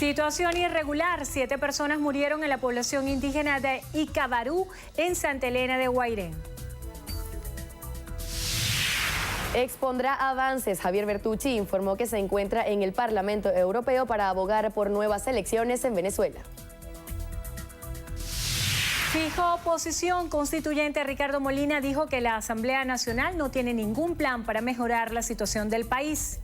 Situación irregular. 7 personas murieron en la población indígena de Icabarú, en Santa Elena de Guairén. Expondrá avances. Javier Bertucci informó que se encuentra en el Parlamento Europeo para abogar por nuevas elecciones en Venezuela. Fijo posición. Constituyente Ricardo Molina dijo que la Asamblea Nacional no tiene ningún plan para mejorar la situación del país.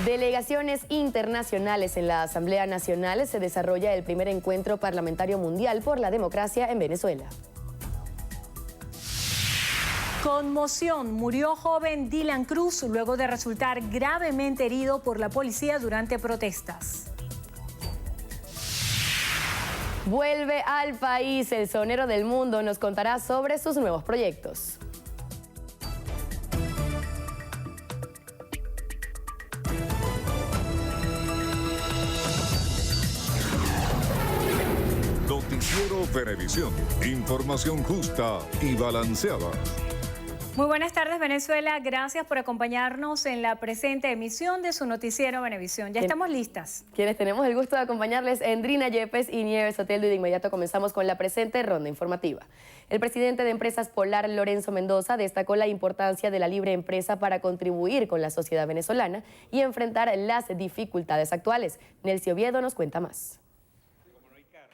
Delegaciones internacionales. En la Asamblea Nacional se desarrolla el primer encuentro parlamentario mundial por la democracia en Venezuela. Conmoción. Murió joven Dylan Cruz luego de resultar gravemente herido por la policía durante protestas. Vuelve al país. El sonero del mundo nos contará sobre sus nuevos proyectos. Noticiero Venevisión. Información justa y balanceada. Muy buenas tardes, Venezuela. Gracias por acompañarnos en la presente emisión de su noticiero Venevisión. Ya estamos listas. Quienes tenemos el gusto de acompañarles, Endrina Yepes y Nieves Soteldo, y de inmediato comenzamos con la presente ronda informativa. El presidente de Empresas Polar, Lorenzo Mendoza, destacó la importancia de la libre empresa para contribuir con la sociedad venezolana y enfrentar las dificultades actuales. Nelcy Oviedo nos cuenta más.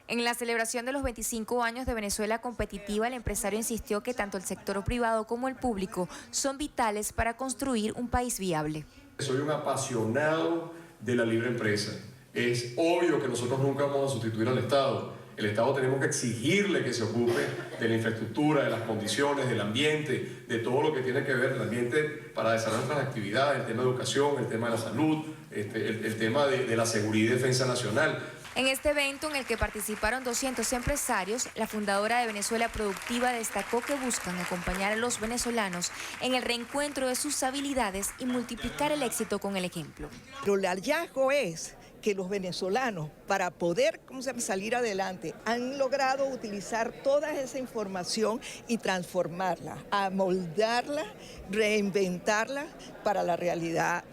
En la celebración de los 25 años de Venezuela competitiva, el empresario insistió que tanto el sector privado como el público son vitales para construir un país viable. Soy un apasionado de la libre empresa. Es obvio que nosotros nunca vamos a sustituir al Estado. El Estado tenemos que exigirle que se ocupe de la infraestructura, de las condiciones, del ambiente, de todo lo que tiene que ver el ambiente para desarrollar nuestras actividades, el tema de educación, el tema de la salud, el tema de la seguridad y defensa nacional. En este evento, en el que participaron 200 empresarios, la fundadora de Venezuela Productiva destacó que buscan acompañar a los venezolanos en el reencuentro de sus habilidades y multiplicar el éxito con el ejemplo. Pero el hallazgo es que los venezolanos, para poder salir adelante, han logrado utilizar toda esa información y transformarla, amoldarla, reinventarla para la realidad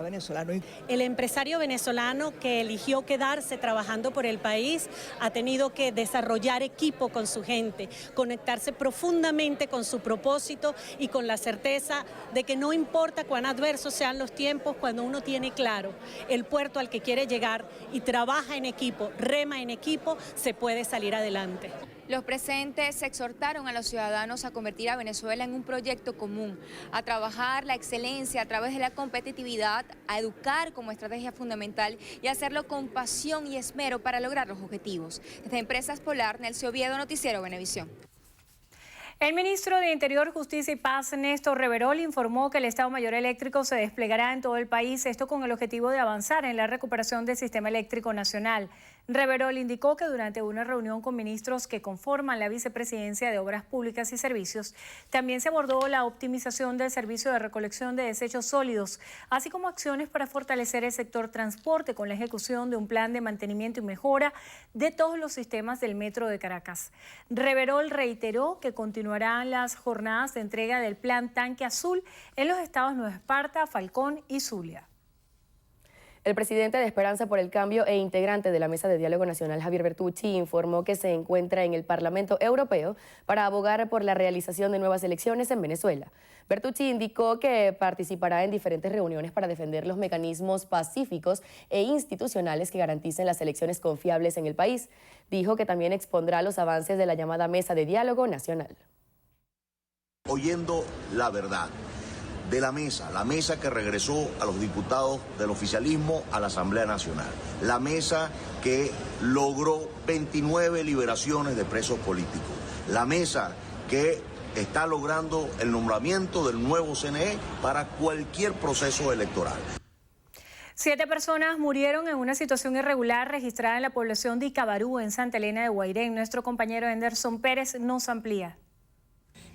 venezolana. El empresario venezolano que eligió quedarse trabajando por el país ha tenido que desarrollar equipo con su gente, conectarse profundamente con su propósito y con la certeza de que no importa cuán adversos sean los tiempos, cuando uno tiene claro el puerto al que quiere llegar y trabaja en equipo, rema en equipo, se puede salir adelante. Los presentes exhortaron a los ciudadanos a convertir a Venezuela en un proyecto común, a trabajar la excelencia a través de la competitividad, a educar como estrategia fundamental y a hacerlo con pasión y esmero para lograr los objetivos. Desde Empresas Polar, Nelcy Oviedo, Noticiero Venevisión. El ministro de Interior, Justicia y Paz, Néstor Reverol, informó que el Estado Mayor Eléctrico se desplegará en todo el país, esto con el objetivo de avanzar en la recuperación del sistema eléctrico nacional. Reverol indicó que durante una reunión con ministros que conforman la Vicepresidencia de Obras Públicas y Servicios, también se abordó la optimización del servicio de recolección de desechos sólidos, así como acciones para fortalecer el sector transporte con la ejecución de un plan de mantenimiento y mejora de todos los sistemas del Metro de Caracas. Reverol reiteró que continuarán las jornadas de entrega del plan Tanque Azul en los estados Nueva Esparta, Falcón y Zulia. El presidente de Esperanza por el Cambio e integrante de la Mesa de Diálogo Nacional, Javier Bertucci, informó que se encuentra en el Parlamento Europeo para abogar por la realización de nuevas elecciones en Venezuela. Bertucci indicó que participará en diferentes reuniones para defender los mecanismos pacíficos e institucionales que garanticen las elecciones confiables en el país. Dijo que también expondrá los avances de la llamada Mesa de Diálogo Nacional. Oyendo la verdad de la mesa que regresó a los diputados del oficialismo a la Asamblea Nacional, la mesa que logró 29 liberaciones de presos políticos, la mesa que está logrando el nombramiento del nuevo CNE para cualquier proceso electoral. 7 personas murieron en una situación irregular registrada en la población de Icabarú, en Santa Elena de Guairén. Nuestro compañero Anderson Pérez nos amplía.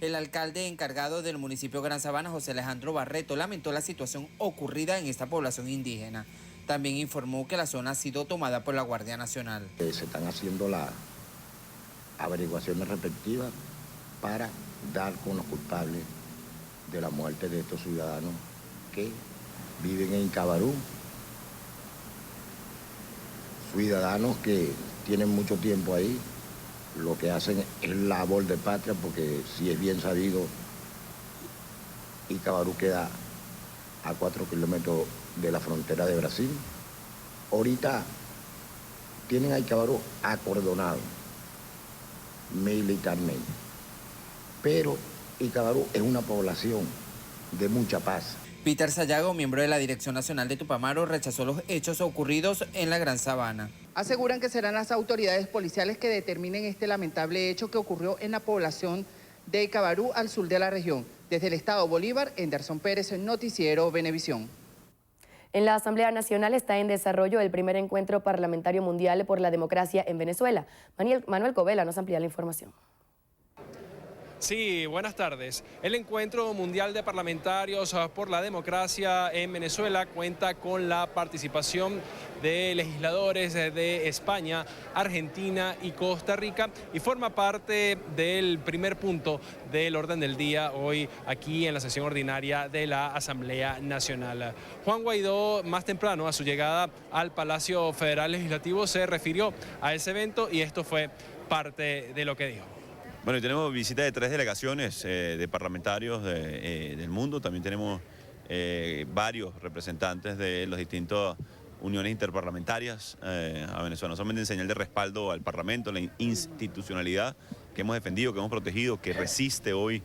El alcalde encargado del municipio Gran Sabana, José Alejandro Barreto, lamentó la situación ocurrida en esta población indígena. También informó que la zona ha sido tomada por la Guardia Nacional. Se están haciendo las averiguaciones respectivas para dar con los culpables de la muerte de estos ciudadanos que viven en Icabarú ciudadanos que tienen mucho tiempo ahí, lo que hacen es labor de patria, porque si es bien sabido, Icabarú queda a 4 kilómetros de la frontera de Brasil. Ahorita tienen a Icabarú acordonado militarmente, pero Icabarú es una población de mucha paz. Peter Sayago, miembro de la Dirección Nacional de Tupamaro, rechazó los hechos ocurridos en la Gran Sabana. Aseguran que serán las autoridades policiales que determinen este lamentable hecho que ocurrió en la población de Icabarú, al sur de la región. Desde el Estado Bolívar, Enderson Pérez, Noticiero Venevisión. En la Asamblea Nacional está en desarrollo el primer encuentro parlamentario mundial por la democracia en Venezuela. Manuel Covela nos amplía la información. Sí, buenas tardes. El Encuentro Mundial de Parlamentarios por la Democracia en Venezuela cuenta con la participación de legisladores de España, Argentina y Costa Rica y forma parte del primer punto del orden del día hoy aquí en la sesión ordinaria de la Asamblea Nacional. Juan Guaidó, más temprano a su llegada al Palacio Federal Legislativo, se refirió a ese evento y esto fue parte de lo que dijo. Bueno, y tenemos visita de 3 delegaciones de parlamentarios del mundo. También tenemos varios representantes de las distintas uniones interparlamentarias a Venezuela. No solamente en señal de respaldo al Parlamento, la institucionalidad que hemos defendido, que hemos protegido, que resiste hoy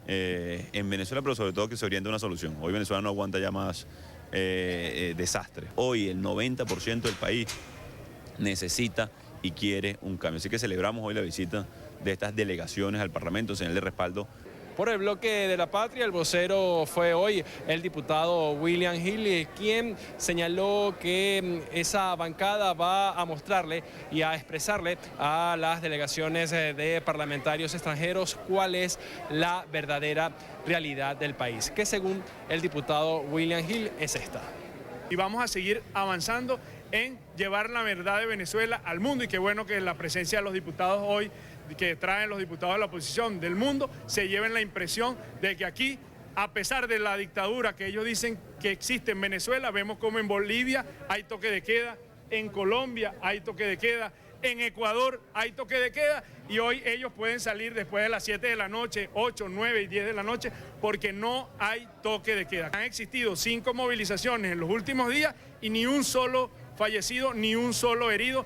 en Venezuela, pero sobre todo que se orienta a una solución. Hoy Venezuela no aguanta ya más desastre. Hoy el 90% del país necesita y quiere un cambio. Así que celebramos hoy la visita de estas delegaciones al Parlamento, señal de respaldo. Por el bloque de la patria, el vocero fue hoy el diputado William Hill, quien señaló que esa bancada va a mostrarle y a expresarle a las delegaciones de parlamentarios extranjeros cuál es la verdadera realidad del país, que según el diputado William Hill es esta. Y vamos a seguir avanzando en llevar la verdad de Venezuela al mundo, y qué bueno que la presencia de los diputados hoy, que traen los diputados de la oposición del mundo, se lleven la impresión de que aquí, a pesar de la dictadura que ellos dicen que existe en Venezuela, vemos como en Bolivia hay toque de queda, en Colombia hay toque de queda, en Ecuador hay toque de queda, y hoy ellos pueden salir después de las 7 de la noche, 8, 9 y 10 de la noche, porque no hay toque de queda. Han existido 5 movilizaciones en los últimos días y ni un solo fallecido, ni un solo herido.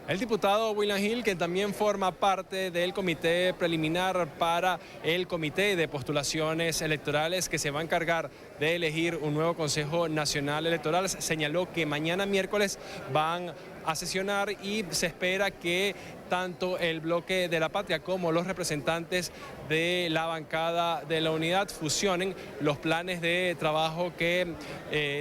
El diputado William Hill, que también forma parte del comité preliminar para el Comité de Postulaciones Electorales que se va a encargar de elegir un nuevo Consejo Nacional Electoral, señaló que mañana miércoles van a sesionar y se espera que tanto el bloque de la patria como los representantes de la bancada de la unidad fusionen los planes de trabajo que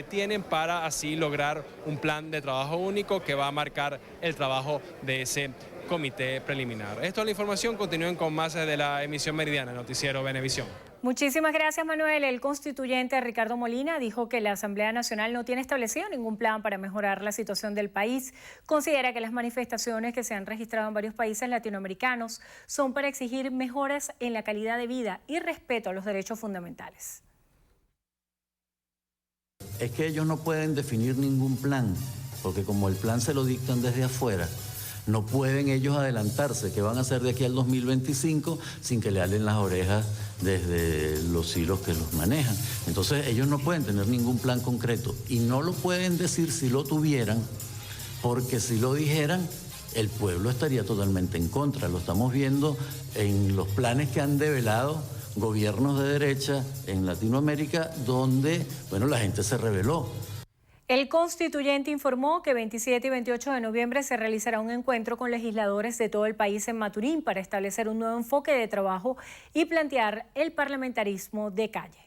tienen para así lograr un plan de trabajo único que va a marcar el trabajo de ese comité preliminar. Esto es la información. Continúen con más de la emisión meridiana, Noticiero Venevisión. Muchísimas gracias, Manuel. El constituyente Ricardo Molina dijo que la Asamblea Nacional no tiene establecido ningún plan para mejorar la situación del país. Considera que las manifestaciones que se han registrado en varios países latinoamericanos son para exigir mejoras en la calidad de vida y respeto a los derechos fundamentales. Es que ellos no pueden definir ningún plan, porque como el plan se lo dictan desde afuera, no pueden ellos adelantarse qué van a hacer de aquí al 2025 sin que le halen las orejas desde los hilos que los manejan. Entonces ellos no pueden tener ningún plan concreto y no lo pueden decir si lo tuvieran, porque si lo dijeran, el pueblo estaría totalmente en contra. Lo estamos viendo en los planes que han develado gobiernos de derecha en Latinoamérica, donde, bueno, la gente se rebeló. El constituyente informó que 27 y 28 de noviembre se realizará un encuentro con legisladores de todo el país en Maturín para establecer un nuevo enfoque de trabajo y plantear el parlamentarismo de calle.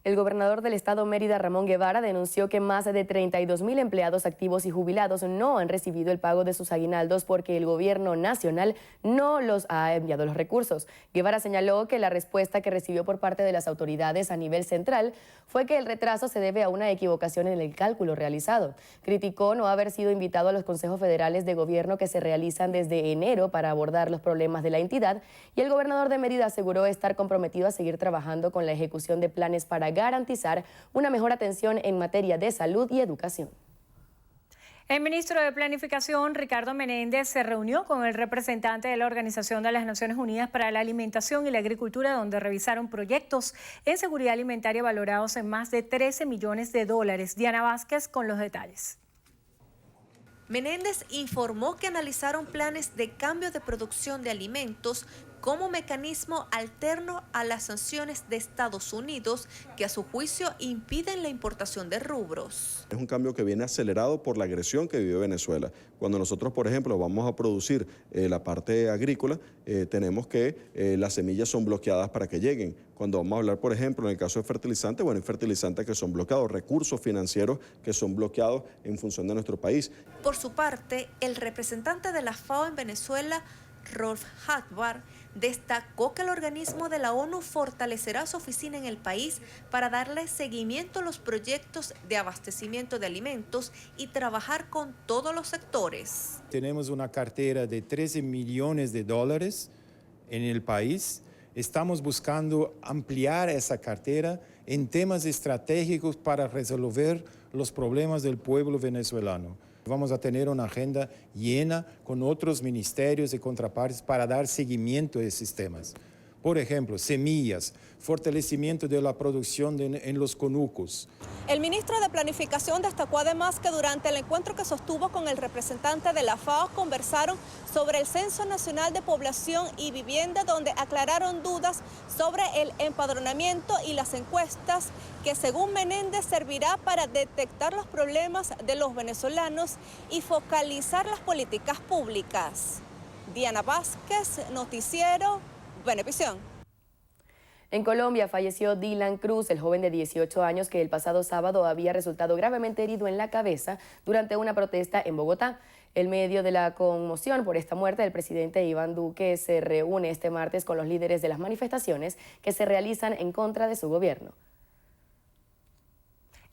El gobernador del estado Mérida, Ramón Guevara, denunció que más de 32,000 empleados activos y jubilados no han recibido el pago de sus aguinaldos porque el gobierno nacional no los ha enviado los recursos. Guevara señaló que la respuesta que recibió por parte de las autoridades a nivel central fue que el retraso se debe a una equivocación en el cálculo realizado. Criticó no haber sido invitado a los consejos federales de gobierno que se realizan desde enero para abordar los problemas de la entidad, y el gobernador de Mérida aseguró estar comprometido a seguir trabajando con la ejecución de planes para garantizar una mejor atención en materia de salud y educación. El ministro de Planificación, Ricardo Menéndez, se reunió con el representante de la Organización de las Naciones Unidas para la Alimentación y la Agricultura, donde revisaron proyectos en seguridad alimentaria valorados en más de 13 millones de dólares. Diana Vázquez con los detalles. Menéndez informó que analizaron planes de cambio de producción de alimentos como mecanismo alterno a las sanciones de Estados Unidos que a su juicio impiden la importación de rubros. Es un cambio que viene acelerado por la agresión que vive Venezuela. Cuando nosotros, por ejemplo, vamos a producir la parte agrícola, tenemos que las semillas son bloqueadas para que lleguen. Cuando vamos a hablar, por ejemplo, en el caso de fertilizantes, bueno, hay fertilizantes que son bloqueados, recursos financieros que son bloqueados en función de nuestro país. Por su parte, el representante de la FAO en Venezuela, Rolf Hartwig, destacó que el organismo de la ONU fortalecerá su oficina en el país para darle seguimiento a los proyectos de abastecimiento de alimentos y trabajar con todos los sectores. Tenemos una cartera de 13 millones de dólares en el país. Estamos buscando ampliar esa cartera en temas estratégicos para resolver los problemas del pueblo venezolano. Vamos a tener una agenda llena con otros ministerios y contrapartes para dar seguimiento a esos temas. Por ejemplo, semillas, fortalecimiento de la producción en los conucos. El ministro de Planificación destacó además que durante el encuentro que sostuvo con el representante de la FAO conversaron sobre el Censo Nacional de Población y Vivienda, donde aclararon dudas sobre el empadronamiento y las encuestas que según Menéndez servirá para detectar los problemas de los venezolanos y focalizar las políticas públicas. Diana Vázquez, Noticiero Venevisión. En Colombia falleció Dylan Cruz, el joven de 18 años que el pasado sábado había resultado gravemente herido en la cabeza durante una protesta en Bogotá. En medio de la conmoción por esta muerte, el presidente Iván Duque se reúne este martes con los líderes de las manifestaciones que se realizan en contra de su gobierno.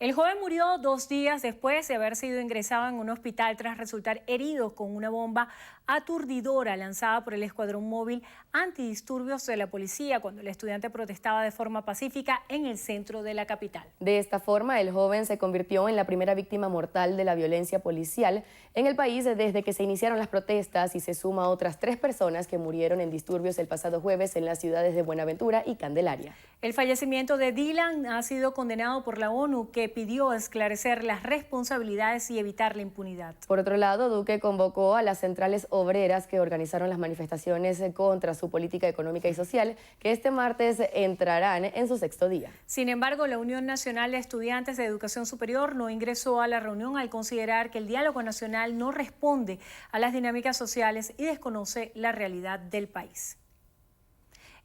El joven murió 2 días después de haber sido ingresado en un hospital tras resultar herido con una bomba aturdidora lanzada por el escuadrón móvil antidisturbios de la policía cuando el estudiante protestaba de forma pacífica en el centro de la capital. De esta forma, el joven se convirtió en la primera víctima mortal de la violencia policial en el país desde que se iniciaron las protestas y se suma a otras 3 personas que murieron en disturbios el pasado jueves en las ciudades de Buenaventura y Candelaria. El fallecimiento de Dylan ha sido condenado por la ONU, que pidió esclarecer las responsabilidades y evitar la impunidad. Por otro lado, Duque convocó a las centrales obreras que organizaron las manifestaciones contra su política económica y social, que este martes entrarán en su 6º día. Sin embargo, la Unión Nacional de Estudiantes de Educación Superior no ingresó a la reunión al considerar que el diálogo nacional no responde a las dinámicas sociales y desconoce la realidad del país.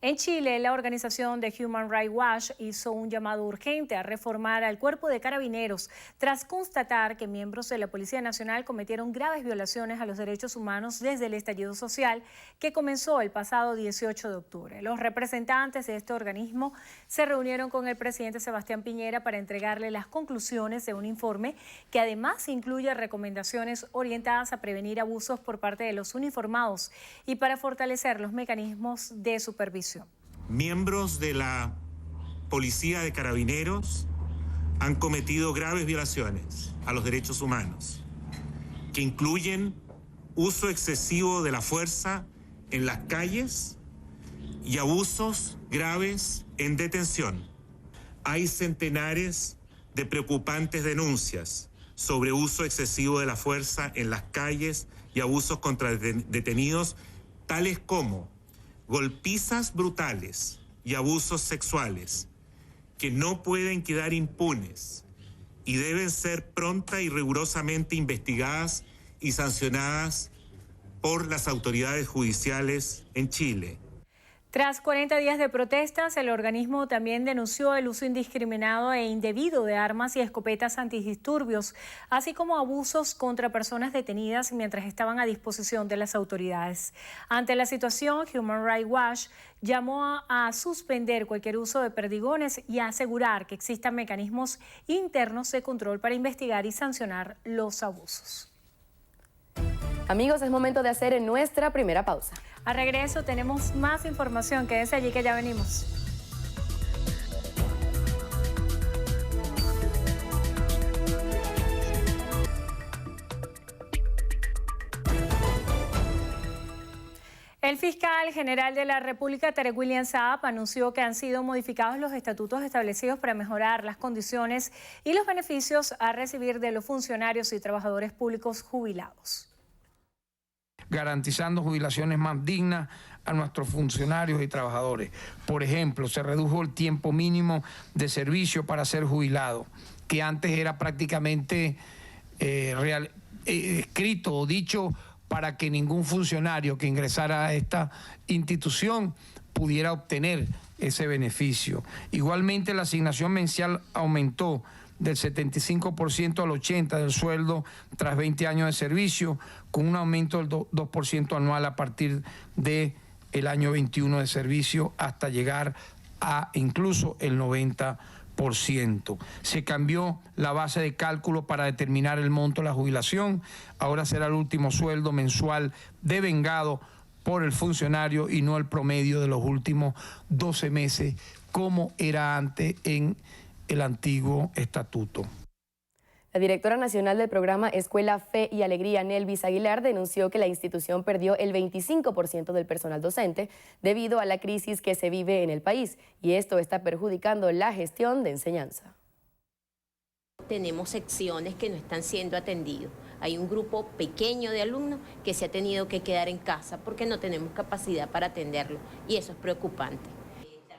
En Chile, la organización de Human Rights Watch hizo un llamado urgente a reformar al cuerpo de carabineros tras constatar que miembros de la Policía Nacional cometieron graves violaciones a los derechos humanos desde el estallido social que comenzó el pasado 18 de octubre. Los representantes de este organismo se reunieron con el presidente Sebastián Piñera para entregarle las conclusiones de un informe que además incluye recomendaciones orientadas a prevenir abusos por parte de los uniformados y para fortalecer los mecanismos de supervisión. Miembros de la Policía de Carabineros han cometido graves violaciones a los derechos humanos, que incluyen uso excesivo de la fuerza en las calles y abusos graves en detención. Hay centenares de preocupantes denuncias sobre uso excesivo de la fuerza en las calles y abusos contra detenidos, tales como golpizas brutales y abusos sexuales que no pueden quedar impunes y deben ser pronta y rigurosamente investigadas y sancionadas por las autoridades judiciales en Chile. Tras 40 días de protestas, el organismo también denunció el uso indiscriminado e indebido de armas y escopetas antidisturbios, así como abusos contra personas detenidas mientras estaban a disposición de las autoridades. Ante la situación, Human Rights Watch llamó a suspender cualquier uso de perdigones y a asegurar que existan mecanismos internos de control para investigar y sancionar los abusos. Amigos, es momento de hacer nuestra primera pausa. A regreso tenemos más información. Quédense allí que ya venimos. El fiscal general de la República, Tarek William Saab, anunció que han sido modificados los estatutos establecidos para mejorar las condiciones y los beneficios a recibir de los funcionarios y trabajadores públicos jubilados. Garantizando jubilaciones más dignas a nuestros funcionarios y trabajadores. Por ejemplo, se redujo el tiempo mínimo de servicio para ser jubilado, que antes era prácticamente escrito o dicho para que ningún funcionario que ingresara a esta institución pudiera obtener ese beneficio. Igualmente, la asignación mensual aumentó del 75% al 80% del sueldo tras 20 años de servicio, con un aumento del 2% anual a partir del año 21 de servicio hasta llegar a incluso el 90%. Se cambió la base de cálculo para determinar el monto de la jubilación. Ahora será el último sueldo mensual devengado por el funcionario y no el promedio de los últimos 12 meses, como era antes en el antiguo estatuto. La directora nacional del programa Escuela Fe y Alegría, Nelvis Aguilar, denunció que la institución perdió el 25% del personal docente debido a la crisis que se vive en el país, y esto está perjudicando la gestión de enseñanza. Tenemos secciones que no están siendo atendidos. Hay un grupo pequeño de alumnos que se ha tenido que quedar en casa porque no tenemos capacidad para atenderlo, y eso es preocupante.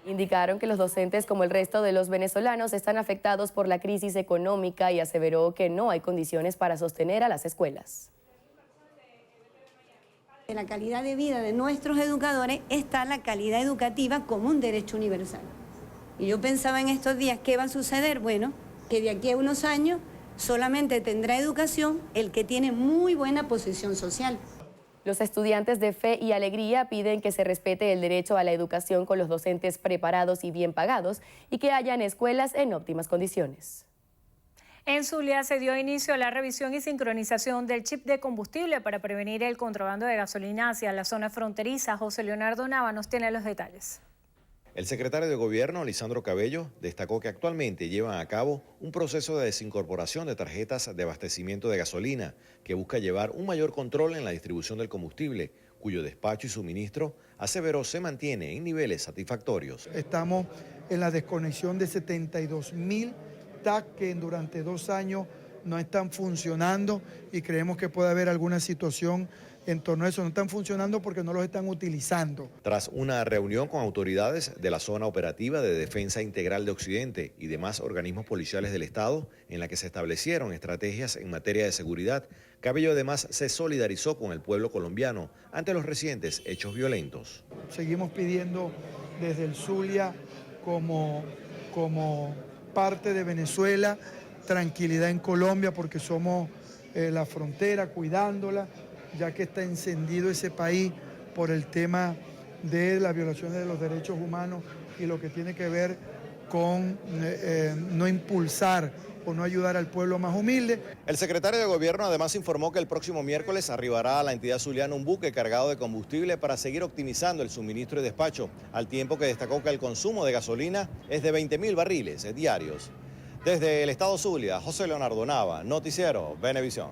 Indicaron que los docentes, como el resto de los venezolanos, están afectados por la crisis económica y aseveró que no hay condiciones para sostener a las escuelas. En la calidad de vida de nuestros educadores está la calidad educativa como un derecho universal. Y yo pensaba en estos días, ¿qué va a suceder? Bueno, que de aquí a unos años solamente tendrá educación el que tiene muy buena posición social. Los estudiantes de Fe y Alegría piden que se respete el derecho a la educación con los docentes preparados y bien pagados y que hayan escuelas en óptimas condiciones. En Zulia se dio inicio a la revisión y sincronización del chip de combustible para prevenir el contrabando de gasolina hacia la zona fronteriza. José Leonardo Nava nos tiene los detalles. El secretario de Gobierno, Lisandro Cabello, destacó que actualmente llevan a cabo un proceso de desincorporación de tarjetas de abastecimiento de gasolina que busca llevar un mayor control en la distribución del combustible, cuyo despacho y suministro, aseveró, se mantiene en niveles satisfactorios. Estamos en la desconexión de 72.000 TAC que durante 2 años no están funcionando y creemos que puede haber alguna situación en torno a eso. No están funcionando porque no los están utilizando. Tras una reunión con autoridades de la Zona Operativa de Defensa Integral de Occidente y demás organismos policiales del Estado, en la que se establecieron estrategias en materia de seguridad, Cabello además se solidarizó con el pueblo colombiano ante los recientes hechos violentos. Seguimos pidiendo desde el Zulia como parte de Venezuela tranquilidad en Colombia porque somos la frontera, cuidándola, ya que está encendido ese país por el tema de las violaciones de los derechos humanos y lo que tiene que ver con no impulsar o no ayudar al pueblo más humilde. El secretario de Gobierno además informó que el próximo miércoles arribará a la entidad zuliana un buque cargado de combustible para seguir optimizando el suministro y despacho, al tiempo que destacó que el consumo de gasolina es de 20.000 barriles diarios. Desde el estado Zulia, José Leonardo Nava, Noticiero Venevisión.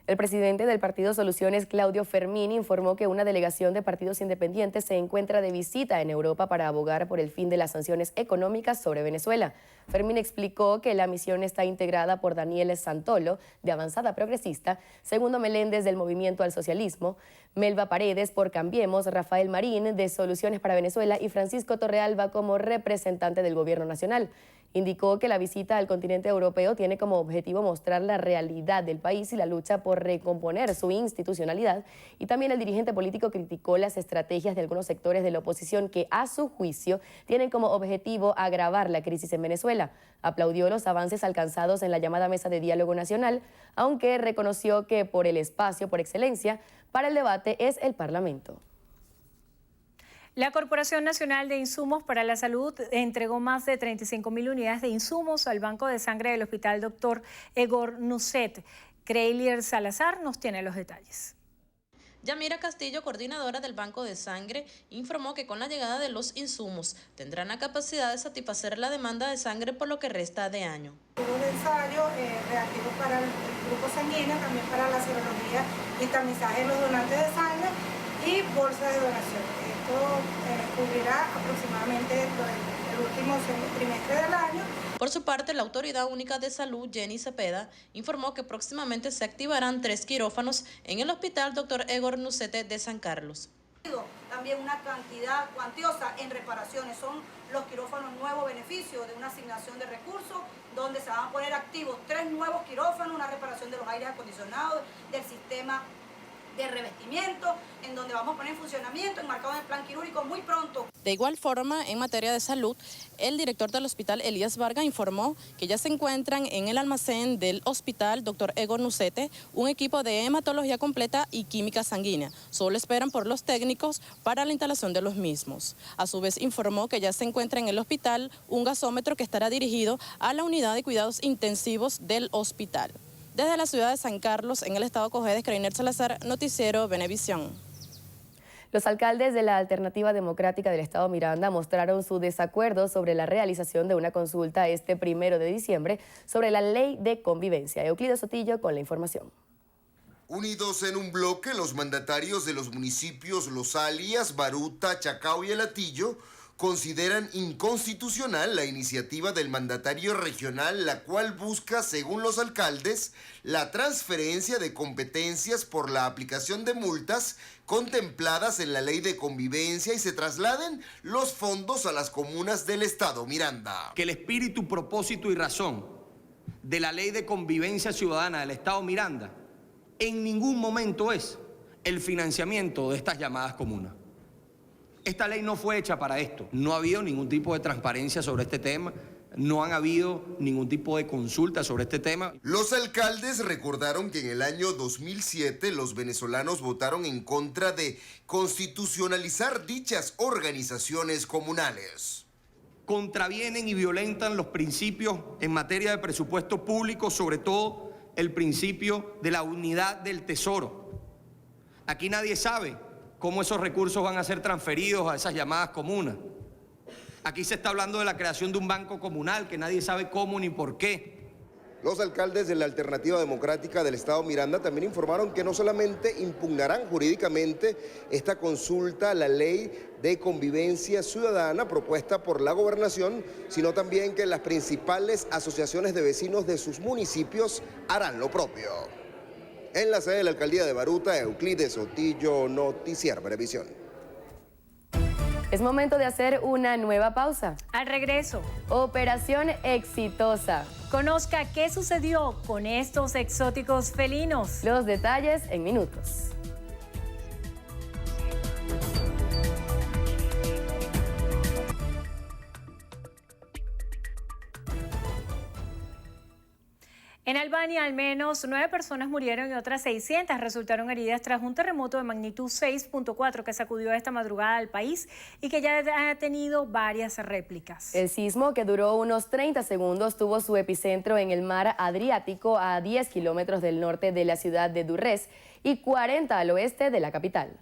El presidente del Partido Soluciones, Claudio Fermín, informó que una delegación de partidos independientes se encuentra de visita en Europa para abogar por el fin de las sanciones económicas sobre Venezuela. Fermín explicó que la misión está integrada por Daniel Santolo, de Avanzada Progresista, Segundo Meléndez, del Movimiento al Socialismo, Melba Paredes, por Cambiemos, Rafael Marín, de Soluciones para Venezuela, y Francisco Torrealba como representante del Gobierno Nacional. Indicó que la visita al continente europeo tiene como objetivo mostrar la realidad del país y la lucha por recomponer su institucionalidad, y también el dirigente político criticó las estrategias de algunos sectores de la oposición que, a su juicio, tienen como objetivo agravar la crisis en Venezuela. Aplaudió los avances alcanzados en la llamada Mesa de Diálogo Nacional, aunque reconoció que por el espacio por excelencia para el debate es el Parlamento. La Corporación Nacional de Insumos para la Salud entregó más de 35.000 unidades de insumos al Banco de Sangre del Hospital Dr. Egor Nuset. Creilier Salazar nos tiene los detalles. Yamira Castillo, coordinadora del Banco de Sangre, informó que con la llegada de los insumos tendrán la capacidad de satisfacer la demanda de sangre por lo que resta de año. Tubos de ensayo reactivos para el grupo sanguíneo, también para la serología y tamizaje de los donantes de sangre, y bolsa de donación. Esto cubrirá aproximadamente el último trimestre del año. Por su parte, la Autoridad Única de Salud, Jenny Cepeda, informó que próximamente se activarán 3 quirófanos en el Hospital Dr. Egor Nucete de San Carlos. También una cantidad cuantiosa en reparaciones. Son los quirófanos nuevos beneficios de una asignación de recursos donde se van a poner activos 3 nuevos quirófanos, una reparación de los aires acondicionados, del sistema de revestimiento, en donde vamos a poner en funcionamiento, enmarcado en el plan quirúrgico muy pronto. De igual forma, en materia de salud, el director del hospital, Elías Vargas, informó que ya se encuentran en el almacén del hospital Dr. Egor Nucete un equipo de hematología completa y química sanguínea. Solo esperan por los técnicos para la instalación de los mismos. A su vez, informó que ya se encuentra en el hospital un gasómetro que estará dirigido a la unidad de cuidados intensivos del hospital. Desde la ciudad de San Carlos, en el estado Cojedes, Kreiner Salazar, Noticiero Venevisión. Los alcaldes de la Alternativa Democrática del Estado Miranda mostraron su desacuerdo sobre la realización de una consulta este 1 de diciembre sobre la ley de convivencia. Euclides Sotillo con la información. Unidos en un bloque, los mandatarios de los municipios Los Alias, Baruta, Chacao y El Hatillo consideran inconstitucional la iniciativa del mandatario regional, la cual busca, según los alcaldes, la transferencia de competencias por la aplicación de multas contempladas en la ley de convivencia y se trasladen los fondos a las comunas del estado Miranda. Que el espíritu, propósito y razón de la ley de convivencia ciudadana del estado Miranda en ningún momento es el financiamiento de estas llamadas comunas. Esta ley no fue hecha para esto. No ha habido ningún tipo de transparencia sobre este tema. No han habido ningún tipo de consulta sobre este tema. Los alcaldes recordaron que en el año 2007 los venezolanos votaron en contra de constitucionalizar dichas organizaciones comunales. Contravienen y violentan los principios en materia de presupuesto público, sobre todo el principio de la unidad del tesoro. Aquí nadie sabe cómo esos recursos van a ser transferidos a esas llamadas comunas. Aquí se está hablando de la creación de un banco comunal que nadie sabe cómo ni por qué. Los alcaldes de la Alternativa Democrática del Estado Miranda también informaron que no solamente impugnarán jurídicamente esta consulta a la ley de convivencia ciudadana propuesta por la gobernación, sino también que las principales asociaciones de vecinos de sus municipios harán lo propio. En la sede de la Alcaldía de Baruta, Euclides Sotillo, Noticiero Venevisión. Es momento de hacer una nueva pausa. Al regreso, operación exitosa. Conozca qué sucedió con estos exóticos felinos. Los detalles en minutos. En Albania, al menos 9 personas murieron y otras 600 resultaron heridas tras un terremoto de magnitud 6.4 que sacudió esta madrugada al país y que ya ha tenido varias réplicas. El sismo, que duró unos 30 segundos, tuvo su epicentro en el mar Adriático, a 10 kilómetros del norte de la ciudad de Durrës y 40 al oeste de la capital.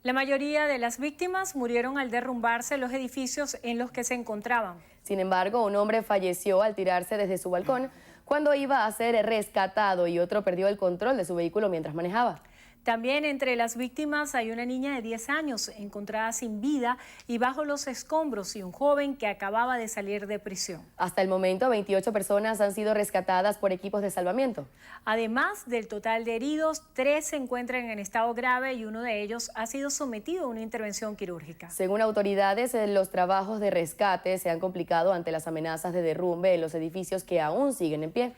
La mayoría de las víctimas murieron al derrumbarse los edificios en los que se encontraban. Sin embargo, un hombre falleció al tirarse desde su balcón cuando iba a ser rescatado y otro perdió el control de su vehículo mientras manejaba. También entre las víctimas hay una niña de 10 años encontrada sin vida y bajo los escombros y un joven que acababa de salir de prisión. Hasta el momento, 28 personas han sido rescatadas por equipos de salvamiento. Además del total de heridos, 3 se encuentran en estado grave y uno de ellos ha sido sometido a una intervención quirúrgica. Según autoridades, los trabajos de rescate se han complicado ante las amenazas de derrumbe en los edificios que aún siguen en pie.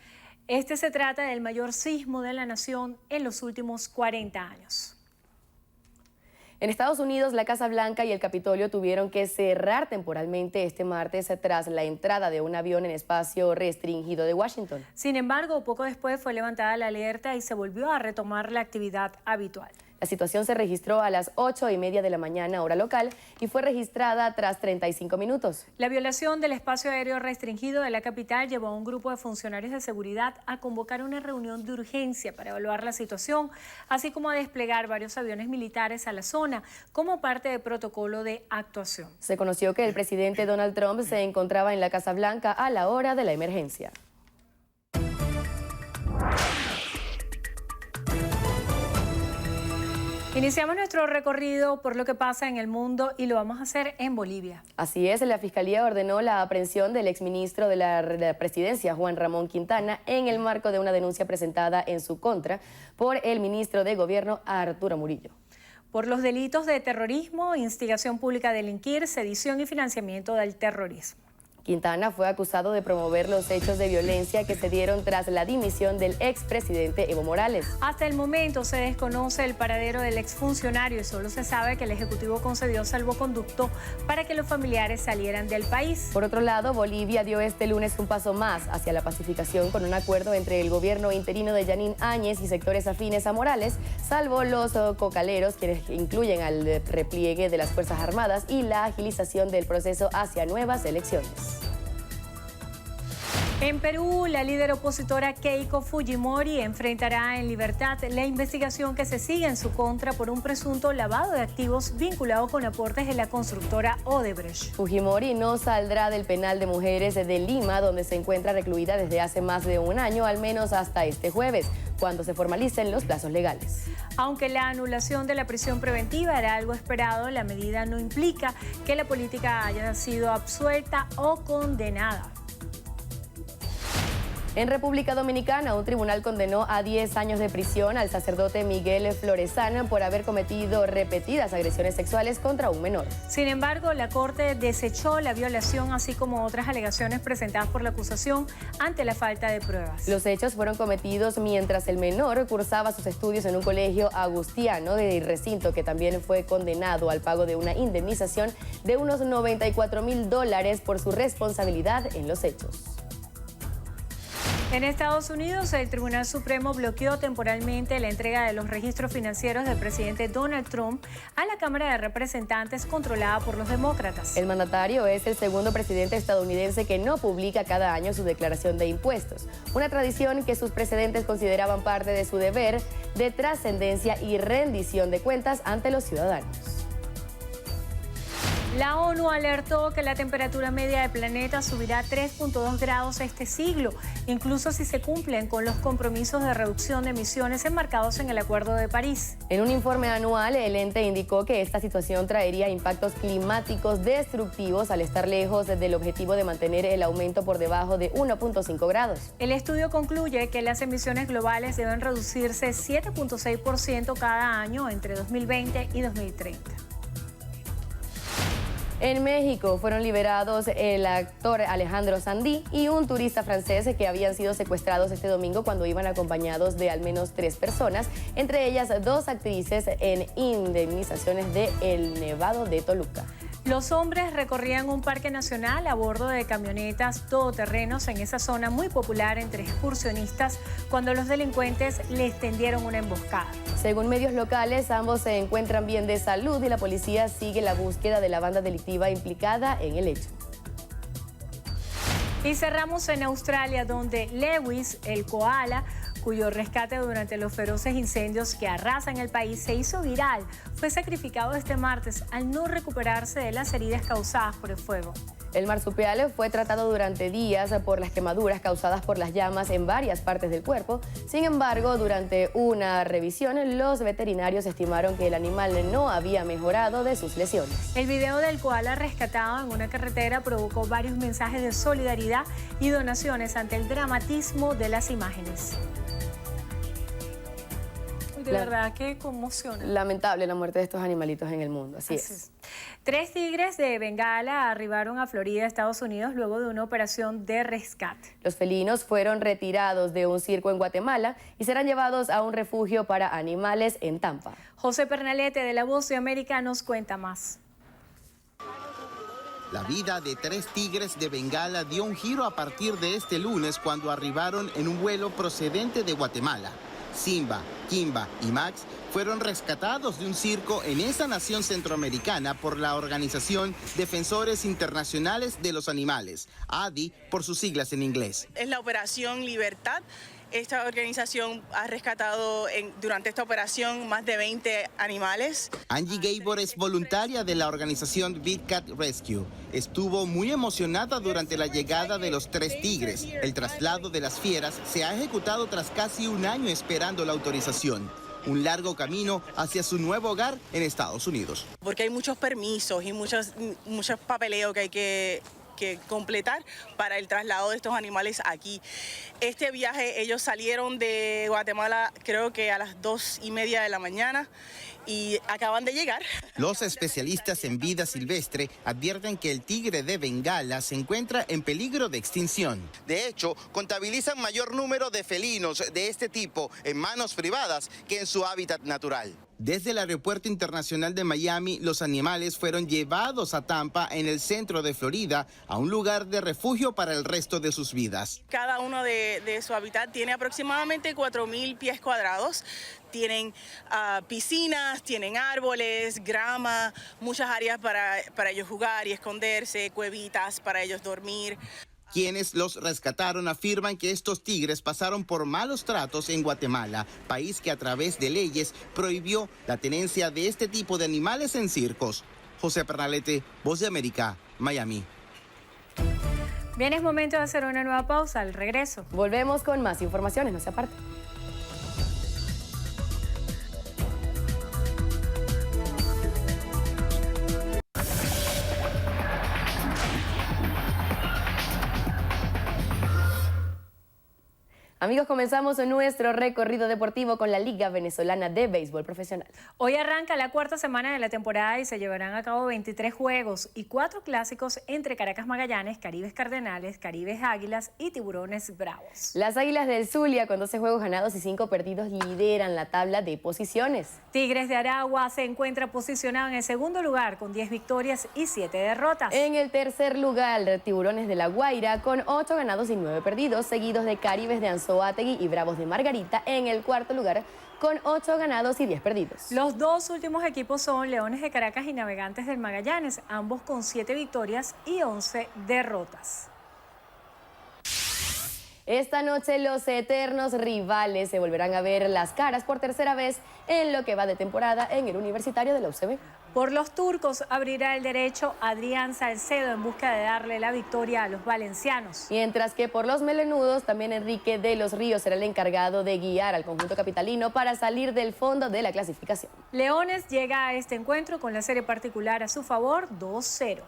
Este se trata del mayor sismo de la nación en los últimos 40 años. En Estados Unidos, la Casa Blanca y el Capitolio tuvieron que cerrar temporalmente este martes tras la entrada de un avión en espacio restringido de Washington. Sin embargo, poco después fue levantada la alerta y se volvió a retomar la actividad habitual. La situación se registró a las 8:30 de la mañana, hora local, y fue registrada tras 35 minutos. La violación del espacio aéreo restringido de la capital llevó a un grupo de funcionarios de seguridad a convocar una reunión de urgencia para evaluar la situación, así como a desplegar varios aviones militares a la zona como parte del protocolo de actuación. Se conoció que el presidente Donald Trump se encontraba en la Casa Blanca a la hora de la emergencia. Iniciamos nuestro recorrido por lo que pasa en el mundo y lo vamos a hacer en Bolivia. Así es, la Fiscalía ordenó la aprehensión del exministro de la Presidencia, Juan Ramón Quintana, en el marco de una denuncia presentada en su contra por el ministro de Gobierno, Arturo Murillo. Por los delitos de terrorismo, instigación pública a delinquir, sedición y financiamiento del terrorismo. Quintana fue acusado de promover los hechos de violencia que se dieron tras la dimisión del expresidente Evo Morales. Hasta el momento se desconoce el paradero del exfuncionario y solo se sabe que el Ejecutivo concedió salvoconducto para que los familiares salieran del país. Por otro lado, Bolivia dio este lunes un paso más hacia la pacificación con un acuerdo entre el gobierno interino de Yanín Áñez y sectores afines a Morales, salvo los cocaleros, quienes incluyen al repliegue de las Fuerzas Armadas y la agilización del proceso hacia nuevas elecciones. En Perú, la líder opositora Keiko Fujimori enfrentará en libertad la investigación que se sigue en su contra por un presunto lavado de activos vinculado con aportes de la constructora Odebrecht. Fujimori no saldrá del penal de mujeres de Lima, donde se encuentra recluida desde hace más de un año, al menos hasta este jueves, cuando se formalicen los plazos legales. Aunque la anulación de la prisión preventiva era algo esperado, la medida no implica que la política haya sido absuelta o condenada. En República Dominicana, un tribunal condenó a 10 años de prisión al sacerdote Miguel Floresana por haber cometido repetidas agresiones sexuales contra un menor. Sin embargo, la Corte desechó la violación, así como otras alegaciones presentadas por la acusación ante la falta de pruebas. Los hechos fueron cometidos mientras el menor cursaba sus estudios en un colegio agustiano de recinto, que también fue condenado al pago de una indemnización de unos $94.000 por su responsabilidad en los hechos. En Estados Unidos, el Tribunal Supremo bloqueó temporalmente la entrega de los registros financieros del presidente Donald Trump a la Cámara de Representantes controlada por los demócratas. El mandatario es el segundo presidente estadounidense que no publica cada año su declaración de impuestos, una tradición que sus precedentes consideraban parte de su deber de trascendencia y rendición de cuentas ante los ciudadanos. La ONU alertó que la temperatura media del planeta subirá 3.2 grados este siglo, incluso si se cumplen con los compromisos de reducción de emisiones enmarcados en el Acuerdo de París. En un informe anual, el ente indicó que esta situación traería impactos climáticos destructivos al estar lejos del objetivo de mantener el aumento por debajo de 1.5 grados. El estudio concluye que las emisiones globales deben reducirse 7.6% cada año entre 2020 y 2030. En México fueron liberados el actor Alejandro Sandy y un turista francés que habían sido secuestrados este domingo cuando iban acompañados de al menos 3 personas, entre ellas 2 actrices, en indemnizaciones de El Nevado de Toluca. Los hombres recorrían un parque nacional a bordo de camionetas todoterrenos en esa zona muy popular entre excursionistas cuando los delincuentes les tendieron una emboscada. Según medios locales, ambos se encuentran bien de salud y la policía sigue la búsqueda de la banda delictiva implicada en el hecho. Y cerramos en Australia, donde Lewis, el koala, cuyo rescate durante los feroces incendios que arrasan el país se hizo viral, fue sacrificado este martes al no recuperarse de las heridas causadas por el fuego. El marsupial fue tratado durante días por las quemaduras causadas por las llamas en varias partes del cuerpo. Sin embargo, durante una revisión, los veterinarios estimaron que el animal no había mejorado de sus lesiones. El video del koala rescatado en una carretera provocó varios mensajes de solidaridad y donaciones ante el dramatismo de las imágenes. De verdad que conmociona. Lamentable la muerte de estos animalitos en el mundo, así es. 3 tigres de Bengala arribaron a Florida, Estados Unidos, luego de una operación de rescate. Los felinos fueron retirados de un circo en Guatemala y serán llevados a un refugio para animales en Tampa. José Pernalete, de La Voz de América, nos cuenta más. La vida de 3 tigres de Bengala dio un giro a partir de este lunes cuando arribaron en un vuelo procedente de Guatemala. Simba, Kimba y Max fueron rescatados de un circo en esa nación centroamericana por la organización Defensores Internacionales de los Animales, ADI por sus siglas en inglés. Es la Operación Libertad. Esta organización ha rescatado durante esta operación más de 20 animales. Angie Gabor es voluntaria de la organización Big Cat Rescue. Estuvo muy emocionada durante la llegada de los 3 tigres. El traslado de las fieras se ha ejecutado tras casi un año esperando la autorización. un largo camino hacia su nuevo hogar en Estados Unidos. Porque hay muchos permisos y muchos papeleos que hay que completar para el traslado de estos animales aquí. Este viaje, ellos salieron de Guatemala creo que a las 2:30 de la mañana y acaban de llegar. Los especialistas en vida silvestre advierten que el tigre de Bengala se encuentra en peligro de extinción. De hecho, contabilizan mayor número de felinos de este tipo en manos privadas que en su hábitat natural. Desde el Aeropuerto Internacional de Miami, los animales fueron llevados a Tampa, en el centro de Florida, a un lugar de refugio para el resto de sus vidas. Cada uno de su hábitat tiene aproximadamente 4.000 pies cuadrados. Tienen piscinas, tienen árboles, grama, muchas áreas para ellos jugar y esconderse, cuevitas para ellos dormir. Quienes los rescataron afirman que estos tigres pasaron por malos tratos en Guatemala, país que a través de leyes prohibió la tenencia de este tipo de animales en circos. José Pernalete, Voz de América, Miami. Bien, es momento de hacer una nueva pausa. Al regreso volvemos con más informaciones, no se aparten. Amigos, comenzamos nuestro recorrido deportivo con la Liga Venezolana de Béisbol Profesional. Hoy arranca la cuarta semana de la temporada y se llevarán a cabo 23 juegos y 4 clásicos entre Caracas Magallanes, Caribes Cardenales, Caribes Águilas y Tiburones Bravos. Las Águilas del Zulia, con 12 juegos ganados y 5 perdidos, lideran la tabla de posiciones. Tigres de Aragua se encuentra posicionado en el segundo lugar con 10 victorias y 7 derrotas. En el tercer lugar, Tiburones de La Guaira con 8 ganados y 9 perdidos, seguidos de Caribes de Anzoátegui y Bravos de Margarita en el cuarto lugar con 8 ganados y 10 perdidos. Los dos últimos equipos son Leones de Caracas y Navegantes del Magallanes, ambos con 7 victorias y 11 derrotas. Esta noche los eternos rivales se volverán a ver las caras por tercera vez en lo que va de temporada en el Universitario de la UCB. Por los turcos abrirá el derecho Adrián Salcedo en busca de darle la victoria a los valencianos. Mientras que por los melenudos también Enrique de los Ríos será el encargado de guiar al conjunto capitalino para salir del fondo de la clasificación. Leones llega a este encuentro con la serie particular a su favor 2-0.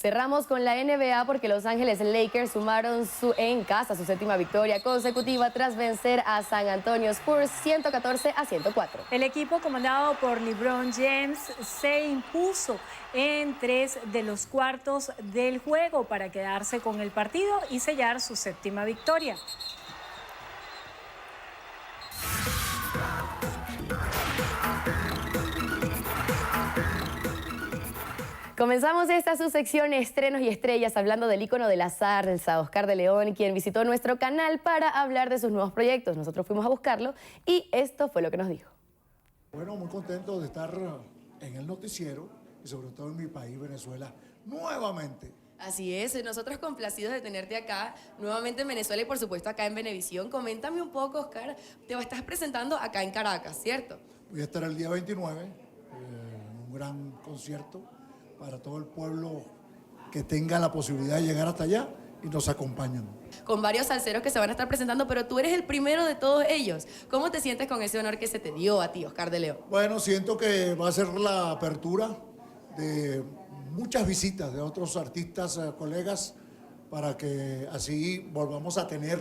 Cerramos con la NBA porque Los Ángeles Lakers sumaron en casa su 7ª victoria consecutiva tras vencer a San Antonio Spurs 114-104. El equipo comandado por LeBron James se impuso en 3 de los cuartos del juego para quedarse con el partido y sellar su 7ª victoria. Comenzamos esta subsección Estrenos y Estrellas hablando del ícono de la salsa, Oscar de León, quien visitó nuestro canal para hablar de sus nuevos proyectos. Nosotros fuimos a buscarlo y esto fue lo que nos dijo. Bueno, muy contento de estar en el noticiero y sobre todo en mi país, Venezuela, nuevamente. Así es, nosotros complacidos de tenerte acá, nuevamente en Venezuela y por supuesto acá en Venevisión. Coméntame un poco, Oscar, te estás presentando acá en Caracas, ¿cierto? Voy a estar el día 29 en un gran concierto para todo el pueblo que tenga la posibilidad de llegar hasta allá y nos acompañan. Con varios salseros que se van a estar presentando, pero tú eres el primero de todos ellos. ¿Cómo te sientes con ese honor que se te dio a ti, Oscar de León? Bueno, siento que va a ser la apertura de muchas visitas de otros artistas, colegas, para que así volvamos a tener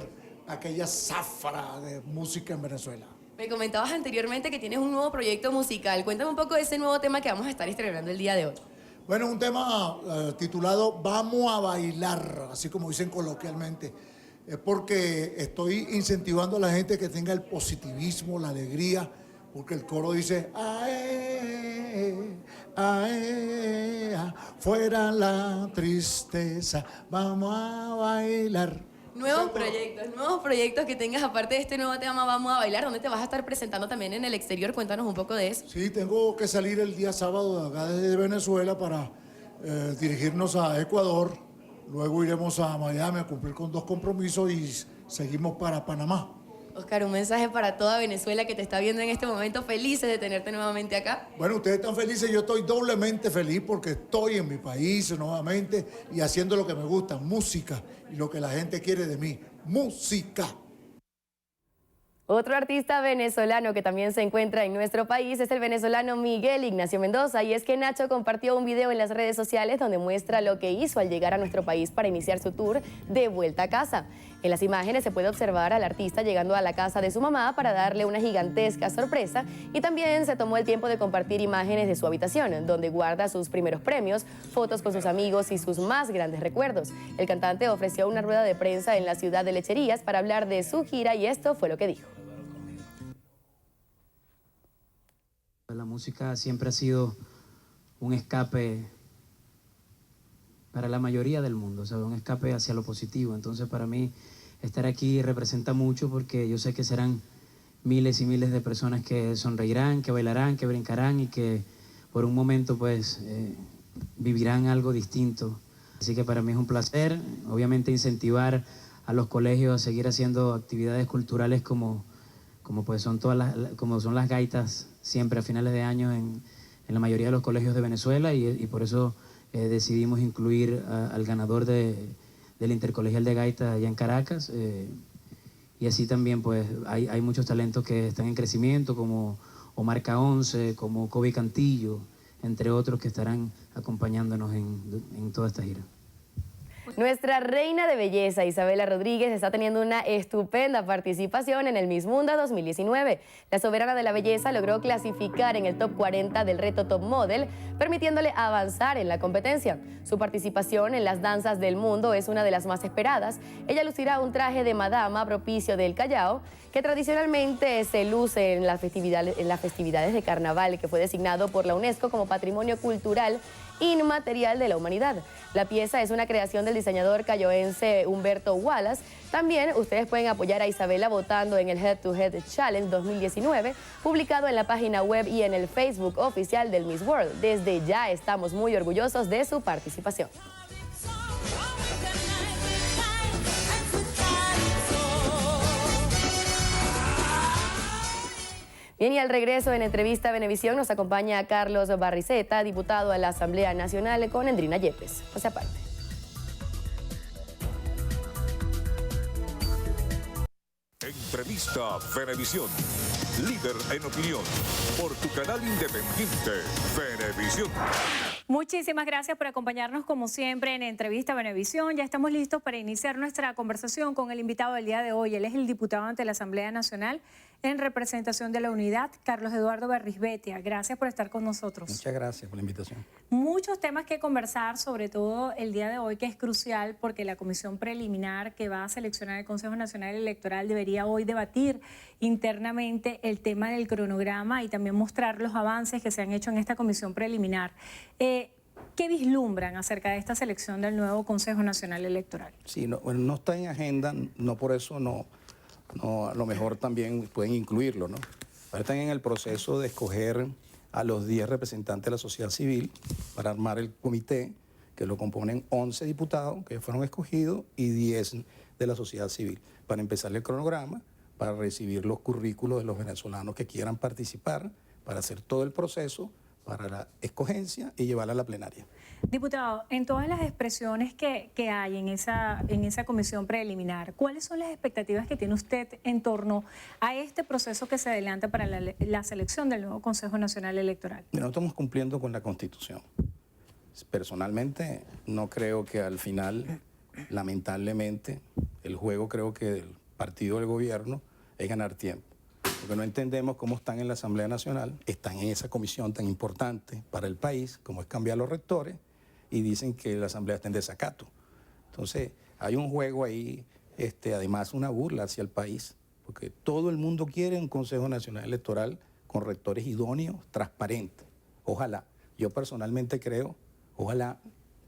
aquella zafra de música en Venezuela. Me comentabas anteriormente que tienes un nuevo proyecto musical. Cuéntame un poco de ese nuevo tema que vamos a estar estrenando el día de hoy. Bueno, un tema titulado Vamos a bailar, así como dicen coloquialmente. Es porque estoy incentivando a la gente que tenga el positivismo, la alegría, porque el coro dice, ae, ae, fuera la tristeza, vamos a bailar. Nuevos proyectos que tengas aparte de este nuevo tema Vamos a Bailar, ¿dónde te vas a estar presentando también en el exterior? Cuéntanos un poco de eso. Sí, tengo que salir el día sábado de acá desde Venezuela para dirigirnos a Ecuador, luego iremos a Miami a cumplir con 2 compromisos y seguimos para Panamá. Oscar, un mensaje para toda Venezuela que te está viendo en este momento, felices de tenerte nuevamente acá. Bueno, ustedes están felices, yo estoy doblemente feliz porque estoy en mi país nuevamente y haciendo lo que me gusta, música, y lo que la gente quiere de mí, música. Otro artista venezolano que también se encuentra en nuestro país es el venezolano Miguel Ignacio Mendoza, y es que Nacho compartió un video en las redes sociales donde muestra lo que hizo al llegar a nuestro país para iniciar su tour de vuelta a casa. En las imágenes se puede observar al artista llegando a la casa de su mamá para darle una gigantesca sorpresa, y también se tomó el tiempo de compartir imágenes de su habitación, donde guarda sus primeros premios, fotos con sus amigos y sus más grandes recuerdos. El cantante ofreció una rueda de prensa en la ciudad de Lecherías para hablar de su gira, y esto fue lo que dijo. La música siempre ha sido un escape para la mayoría del mundo, o sea, un escape hacia lo positivo. Entonces, para mí, estar aquí representa mucho, porque yo sé que serán miles y miles de personas que sonreirán, que bailarán, que brincarán y que por un momento, pues, vivirán algo distinto. Así que para mí es un placer, obviamente, incentivar a los colegios a seguir haciendo actividades culturales como pues son como son las gaitas siempre a finales de año en la mayoría de los colegios de Venezuela, y por eso decidimos incluir al ganador del Intercolegial de Gaita allá en Caracas, y así también pues hay muchos talentos que están en crecimiento, como Omar Caonce, como Kobe Cantillo, entre otros, que estarán acompañándonos en toda esta gira. Nuestra reina de belleza, Isabela Rodríguez, está teniendo una estupenda participación en el Miss Mundo 2019. La soberana de la belleza logró clasificar en el top 40 del reto Top Model, permitiéndole avanzar en la competencia. Su participación en las danzas del mundo es una de las más esperadas. Ella lucirá un traje de madama propicio del Callao, que tradicionalmente se luce en las festividades de carnaval, que fue designado por la UNESCO como Patrimonio Cultural Inmaterial de la Humanidad. La pieza es una creación del diseñador cayoense Humberto Wallace. También ustedes pueden apoyar a Isabela votando en el Head to Head Challenge 2019, publicado en la página web y en el Facebook oficial del Miss World. Desde ya estamos muy orgullosos de su participación. Bien, y al regreso en Entrevista Venevisión nos acompaña Carlos Barriceta, diputado a la Asamblea Nacional, con Endrina Yepes. O sea, aparte. Entrevista Venevisión, líder en opinión, por tu canal independiente, Venevisión. Muchísimas gracias por acompañarnos como siempre en Entrevista Venevisión. Ya estamos listos para iniciar nuestra conversación con el invitado del día de hoy. Él es el diputado ante la Asamblea Nacional en representación de la Unidad, Carlos Eduardo Barrisbetia. Gracias por estar con nosotros. Muchas gracias por la invitación. Muchos temas que conversar, sobre todo el día de hoy, que es crucial porque la comisión preliminar que va a seleccionar el Consejo Nacional Electoral debería hoy debatir internamente el tema del cronograma y también mostrar los avances que se han hecho en esta comisión preliminar. ¿Qué vislumbran acerca de esta selección del nuevo Consejo Nacional Electoral? Sí, bueno, no está en agenda, no por eso a lo mejor también pueden incluirlo, ¿no? Ahora están en el proceso de escoger a los 10 representantes de la sociedad civil para armar el comité, que lo componen 11 diputados que fueron escogidos y 10 de la sociedad civil, para empezar el cronograma, para recibir los currículos de los venezolanos que quieran participar, para hacer todo el proceso para la escogencia y llevarla a la plenaria. Diputado, en todas las expresiones que hay en esa comisión preliminar, ¿cuáles son las expectativas que tiene usted en torno a este proceso que se adelanta para la selección del nuevo Consejo Nacional Electoral? No estamos cumpliendo con la Constitución. Personalmente, no creo que al final, lamentablemente, el juego creo que del partido del gobierno es ganar tiempo. Porque no entendemos cómo están en la Asamblea Nacional, están en esa comisión tan importante para el país, como es cambiar los rectores, y dicen que la Asamblea está en desacato. Entonces, hay un juego ahí, además una burla hacia el país, porque todo el mundo quiere un Consejo Nacional Electoral con rectores idóneos, transparentes. Ojalá, yo personalmente creo, ojalá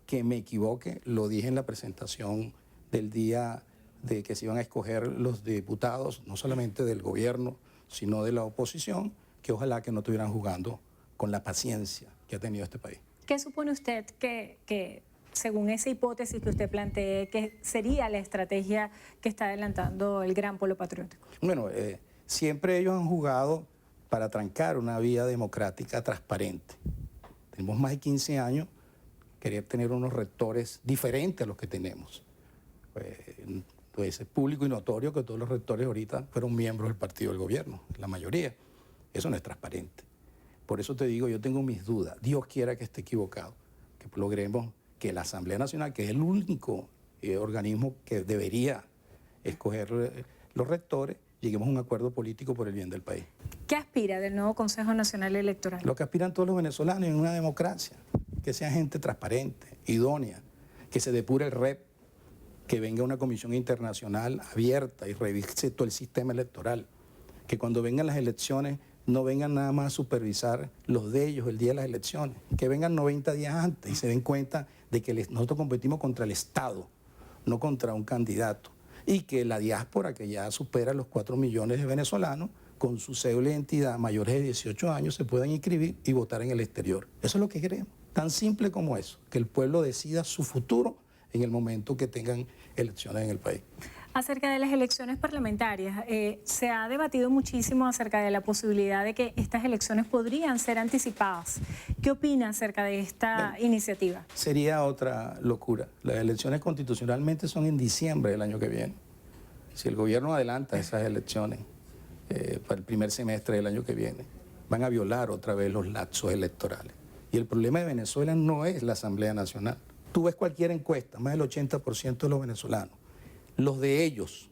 que me equivoque, lo dije en la presentación del día de que se iban a escoger los diputados, no solamente del gobierno, sino de la oposición, que ojalá que no estuvieran jugando con la paciencia que ha tenido este país. ¿Qué supone usted que según esa hipótesis que usted plantee, que sería la estrategia que está adelantando el Gran Polo Patriótico? Bueno, siempre ellos han jugado para trancar una vía democrática transparente. Tenemos más de 15 años querer tener unos rectores diferentes a los que tenemos. pues es público y notorio que todos los rectores ahorita fueron miembros del partido del gobierno, la mayoría. Eso no es transparente. Por eso te digo, yo tengo mis dudas. Dios quiera que esté equivocado, que logremos que la Asamblea Nacional, que es el único organismo que debería escoger los rectores, lleguemos a un acuerdo político por el bien del país. ¿Qué aspira del nuevo Consejo Nacional Electoral? Lo que aspiran todos los venezolanos en una democracia, que sea gente transparente, idónea, que se depure el REP, que venga una comisión internacional abierta y revise todo el sistema electoral, que cuando vengan las elecciones no vengan nada más a supervisar los de ellos el día de las elecciones, que vengan 90 días antes y se den cuenta de que nosotros competimos contra el Estado, no contra un candidato, y que la diáspora, que ya supera los 4 millones de venezolanos, con su cédula de identidad mayores de 18 años se puedan inscribir y votar en el exterior. Eso es lo que queremos, tan simple como eso, que el pueblo decida su futuro en el momento que tengan elecciones en el país. Acerca de las elecciones parlamentarias, se ha debatido muchísimo acerca de la posibilidad de que estas elecciones podrían ser anticipadas. ¿Qué opina acerca de esta iniciativa? Sería otra locura. Las elecciones constitucionalmente son en diciembre del año que viene. Si el gobierno adelanta esas elecciones para el primer semestre del año que viene, van a violar otra vez los lapsos electorales. Y el problema de Venezuela no es la Asamblea Nacional. Tú ves cualquier encuesta, más del 80% de los venezolanos, los de ellos,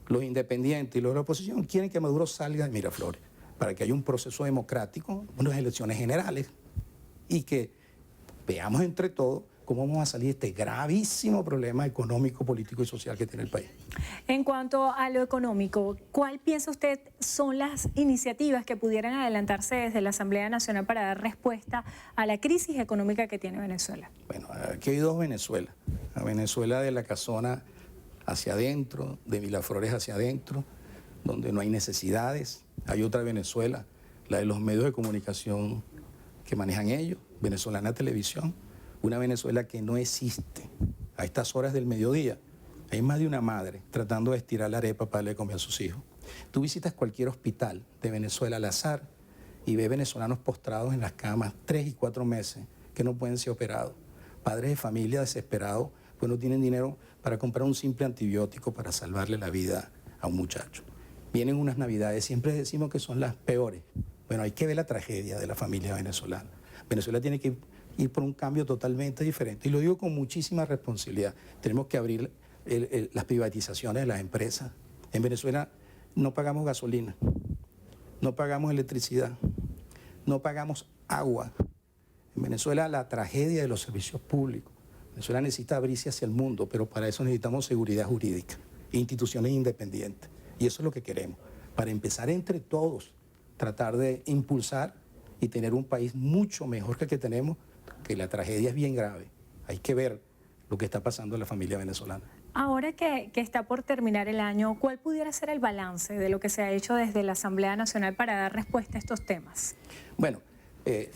los independientes y los de la oposición, quieren que Maduro salga de Miraflores para que haya un proceso democrático, unas elecciones generales y que veamos entre todos cómo vamos a salir de este gravísimo problema económico, político y social que tiene el país. En cuanto a lo económico, ¿cuál piensa usted son las iniciativas que pudieran adelantarse desde la Asamblea Nacional para dar respuesta a la crisis económica que tiene Venezuela? Bueno, aquí hay dos Venezuelas. La Venezuela de la Casona hacia adentro, de Miraflores hacia adentro, donde no hay necesidades. Hay otra Venezuela, la de los medios de comunicación que manejan ellos, Venezolana Televisión, una Venezuela que no existe. A estas horas del mediodía hay más de una madre tratando de estirar la arepa para darle comer a sus hijos. Tú visitas cualquier hospital de Venezuela al azar y ves venezolanos postrados en las camas 3 y 4 meses que no pueden ser operados. Padres de familia desesperados pues no tienen dinero para comprar un simple antibiótico para salvarle la vida a un muchacho. Vienen unas navidades, siempre decimos que son las peores. Bueno, hay que ver la tragedia de la familia venezolana. Venezuela tiene que ir por un cambio totalmente diferente. Y lo digo con muchísima responsabilidad. Tenemos que abrir las privatizaciones de las empresas. En Venezuela no pagamos gasolina, no pagamos electricidad, no pagamos agua. En Venezuela la tragedia de los servicios públicos. Venezuela necesita abrirse hacia el mundo, pero para eso necesitamos seguridad jurídica, instituciones independientes. Y eso es lo que queremos, para empezar entre todos, tratar de impulsar y tener un país mucho mejor que el que tenemos, que la tragedia es bien grave. Hay que ver lo que está pasando en la familia venezolana. Ahora que está por terminar el año, ¿cuál pudiera ser el balance de lo que se ha hecho desde la Asamblea Nacional para dar respuesta a estos temas? Bueno,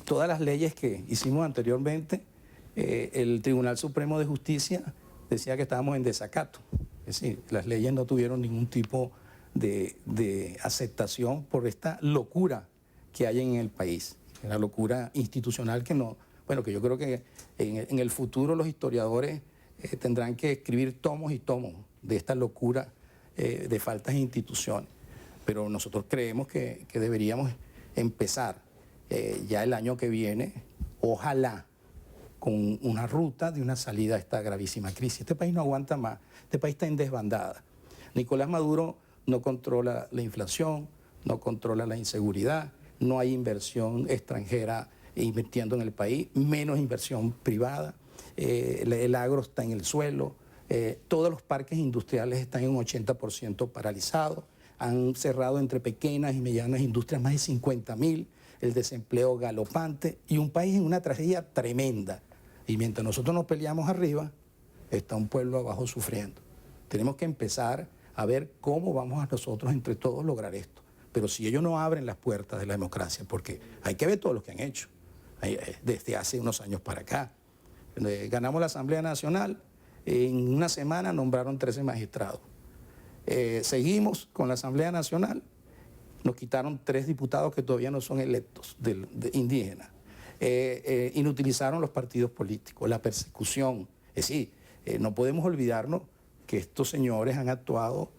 todas las leyes que hicimos anteriormente, el Tribunal Supremo de Justicia decía que estábamos en desacato. Es decir, las leyes no tuvieron ningún tipo de aceptación por esta locura que hay en el país. Una locura institucional que no... Bueno, que yo creo que en el futuro los historiadores tendrán que escribir tomos y tomos de esta locura de faltas de instituciones. Pero nosotros creemos que deberíamos empezar ya el año que viene, ojalá, con una ruta de una salida a esta gravísima crisis. Este país no aguanta más, este país está en desbandada. Nicolás Maduro no controla la inflación, no controla la inseguridad, no hay inversión extranjera invirtiendo en el país, menos inversión privada, el agro está en el suelo, todos los parques industriales están en un 80% paralizados, han cerrado entre pequeñas y medianas industrias más de 50.000, el desempleo galopante y un país en una tragedia tremenda. Y mientras nosotros nos peleamos arriba, está un pueblo abajo sufriendo. Tenemos que empezar a ver cómo vamos a nosotros entre todos lograr esto. Pero si ellos no abren las puertas de la democracia, porque hay que ver todo lo que han hecho desde hace unos años para acá. Ganamos la Asamblea Nacional, en una semana nombraron 13 magistrados. Seguimos con la Asamblea Nacional, nos quitaron 3 diputados que todavía no son electos, indígenas. Inutilizaron los partidos políticos, la persecución. Es decir, no podemos olvidarnos que estos señores han actuado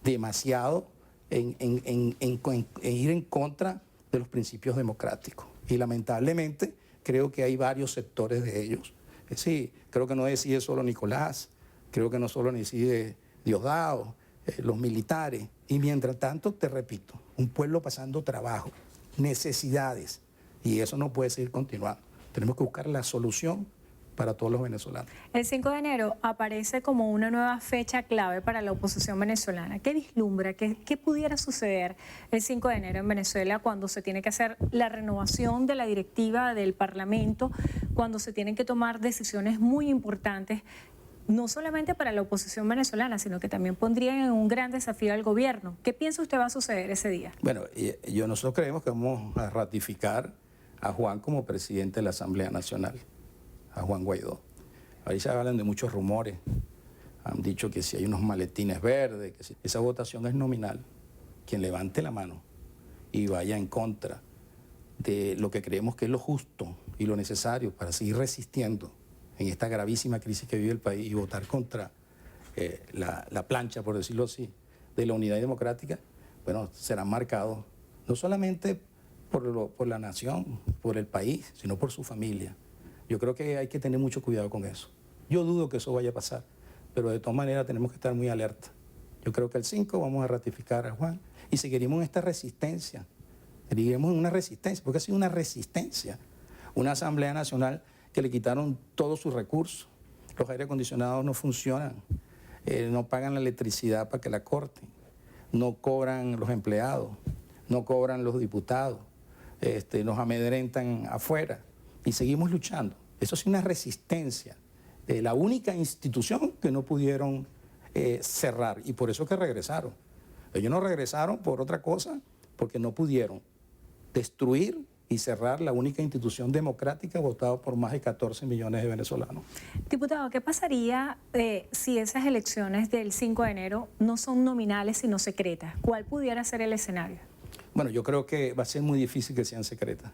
demasiado en ir en contra de los principios democráticos. Y lamentablemente creo que hay varios sectores de ellos. Sí, creo que no decide solo Nicolás, creo que no solo decide Diosdado, los militares. Y mientras tanto, te repito, un pueblo pasando trabajo, necesidades, y eso no puede seguir continuando. Tenemos que buscar la solución para todos los venezolanos. El 5 de enero aparece como una nueva fecha clave para la oposición venezolana. ¿Qué vislumbra? ¿Qué pudiera suceder el 5 de enero en Venezuela cuando se tiene que hacer la renovación de la directiva del Parlamento, cuando se tienen que tomar decisiones muy importantes, no solamente para la oposición venezolana, sino que también pondrían en un gran desafío al gobierno? ¿Qué piensa usted va a suceder ese día? Bueno, nosotros creemos que vamos a ratificar a Juan como presidente de la Asamblea Nacional, a Juan Guaidó. Ahí se hablan de muchos rumores. Han dicho que si hay unos maletines verdes, que si... Esa votación es nominal. Quien levante la mano y vaya en contra de lo que creemos que es lo justo y lo necesario para seguir resistiendo en esta gravísima crisis que vive el país y votar contra la plancha, por decirlo así, de la unidad democrática, bueno, serán marcados no solamente por la nación, por el país, sino por su familia. Yo creo que hay que tener mucho cuidado con eso. Yo dudo que eso vaya a pasar, pero de todas maneras tenemos que estar muy alerta. Yo creo que el 5 vamos a ratificar a Juan y seguiremos en esta resistencia. Seguiremos en una resistencia, porque ha sido una resistencia. Una Asamblea Nacional que le quitaron todos sus recursos. Los aire acondicionados no funcionan, no pagan la electricidad para que la corten, no cobran los empleados, no cobran los diputados, nos amedrentan afuera y seguimos luchando. Eso es una resistencia de la única institución que no pudieron cerrar y por eso que regresaron. Ellos no regresaron por otra cosa, porque no pudieron destruir y cerrar la única institución democrática votada por más de 14 millones de venezolanos. Diputado, ¿qué pasaría si esas elecciones del 5 de enero no son nominales sino secretas? ¿Cuál pudiera ser el escenario? Bueno, yo creo que va a ser muy difícil que sean secretas.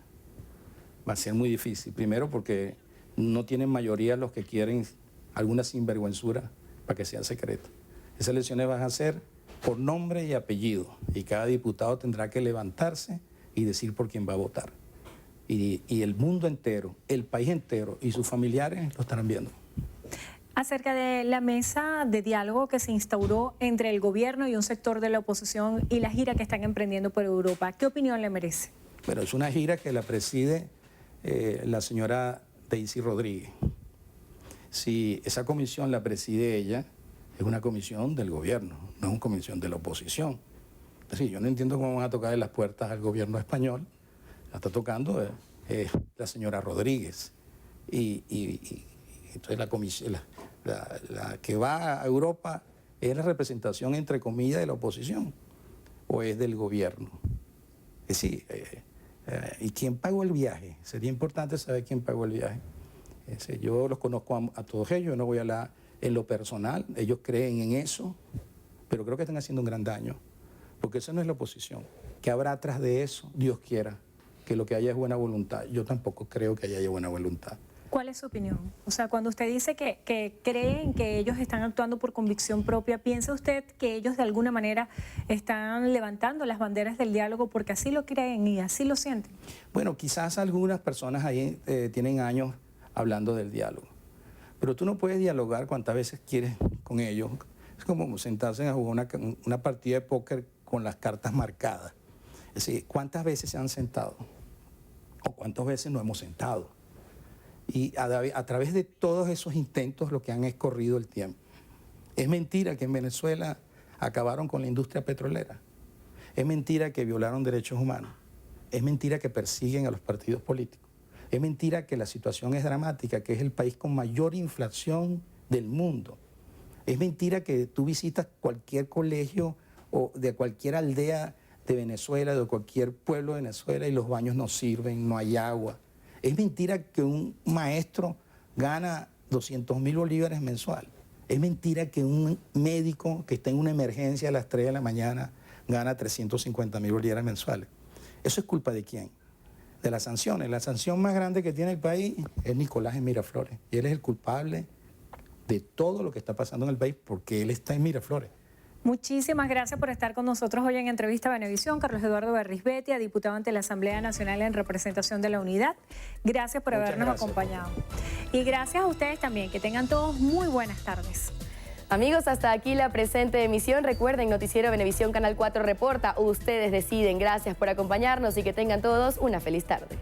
Va a ser muy difícil. Primero porque no tienen mayoría los que quieren alguna sinvergüenzura para que sean secretas. Esas elecciones van a ser por nombre y apellido y cada diputado tendrá que levantarse y decir por quién va a votar. Y el mundo entero, el país entero y sus familiares lo estarán viendo. Acerca de la mesa de diálogo que se instauró entre el gobierno y un sector de la oposición y la gira que están emprendiendo por Europa, ¿qué opinión le merece? Bueno, es una gira que la preside la señora Daisy Rodríguez. Si esa comisión la preside ella, es una comisión del gobierno, no es una comisión de la oposición. Es decir, yo no entiendo cómo van a tocar las puertas al gobierno español. La está tocando la señora Rodríguez. Y entonces la comisión, la que va a Europa es la representación, entre comillas, de la oposición o es del gobierno. Es decir, ¿y quién pagó el viaje? Sería importante saber quién pagó el viaje. Yo los conozco a todos ellos, no voy a hablar en lo personal, ellos creen en eso, pero creo que están haciendo un gran daño, porque eso no es la oposición. ¿Qué habrá atrás de eso? Dios quiera, que lo que haya es buena voluntad. Yo tampoco creo que haya buena voluntad. ¿Cuál es su opinión? O sea, cuando usted dice que creen que ellos están actuando por convicción propia, ¿piensa usted que ellos de alguna manera están levantando las banderas del diálogo porque así lo creen y así lo sienten? Bueno, quizás algunas personas ahí tienen años hablando del diálogo, pero tú no puedes dialogar cuantas veces quieres con ellos. Es como sentarse a jugar una partida de póker con las cartas marcadas. Es decir, ¿cuántas veces se han sentado? ¿O cuántas veces nos hemos sentado? Y a través de todos esos intentos lo que han escorrido el tiempo. Es mentira que en Venezuela acabaron con la industria petrolera. Es mentira que violaron derechos humanos. Es mentira que persiguen a los partidos políticos. Es mentira que la situación es dramática, que es el país con mayor inflación del mundo. Es mentira que tú visitas cualquier colegio o de cualquier aldea de Venezuela, de cualquier pueblo de Venezuela y los baños no sirven, no hay agua. Es mentira que un maestro gana 200.000 bolívares mensual. Es mentira que un médico que está en una emergencia a las 3 de la mañana gana 350.000 bolívares mensuales. ¿Eso es culpa de quién? De las sanciones. La sanción más grande que tiene el país es Nicolás en Miraflores. Y él es el culpable de todo lo que está pasando en el país, porque él está en Miraflores. Muchísimas gracias por estar con nosotros hoy en Entrevista a Venevisión. Carlos Eduardo Berrizbetia, diputado ante la Asamblea Nacional en representación de la Unidad. Gracias por habernos acompañado. Y gracias a ustedes también. Que tengan todos muy buenas tardes. Amigos, hasta aquí la presente emisión. Recuerden, Noticiero Venevisión Canal 4 reporta. Ustedes deciden. Gracias por acompañarnos y que tengan todos una feliz tarde.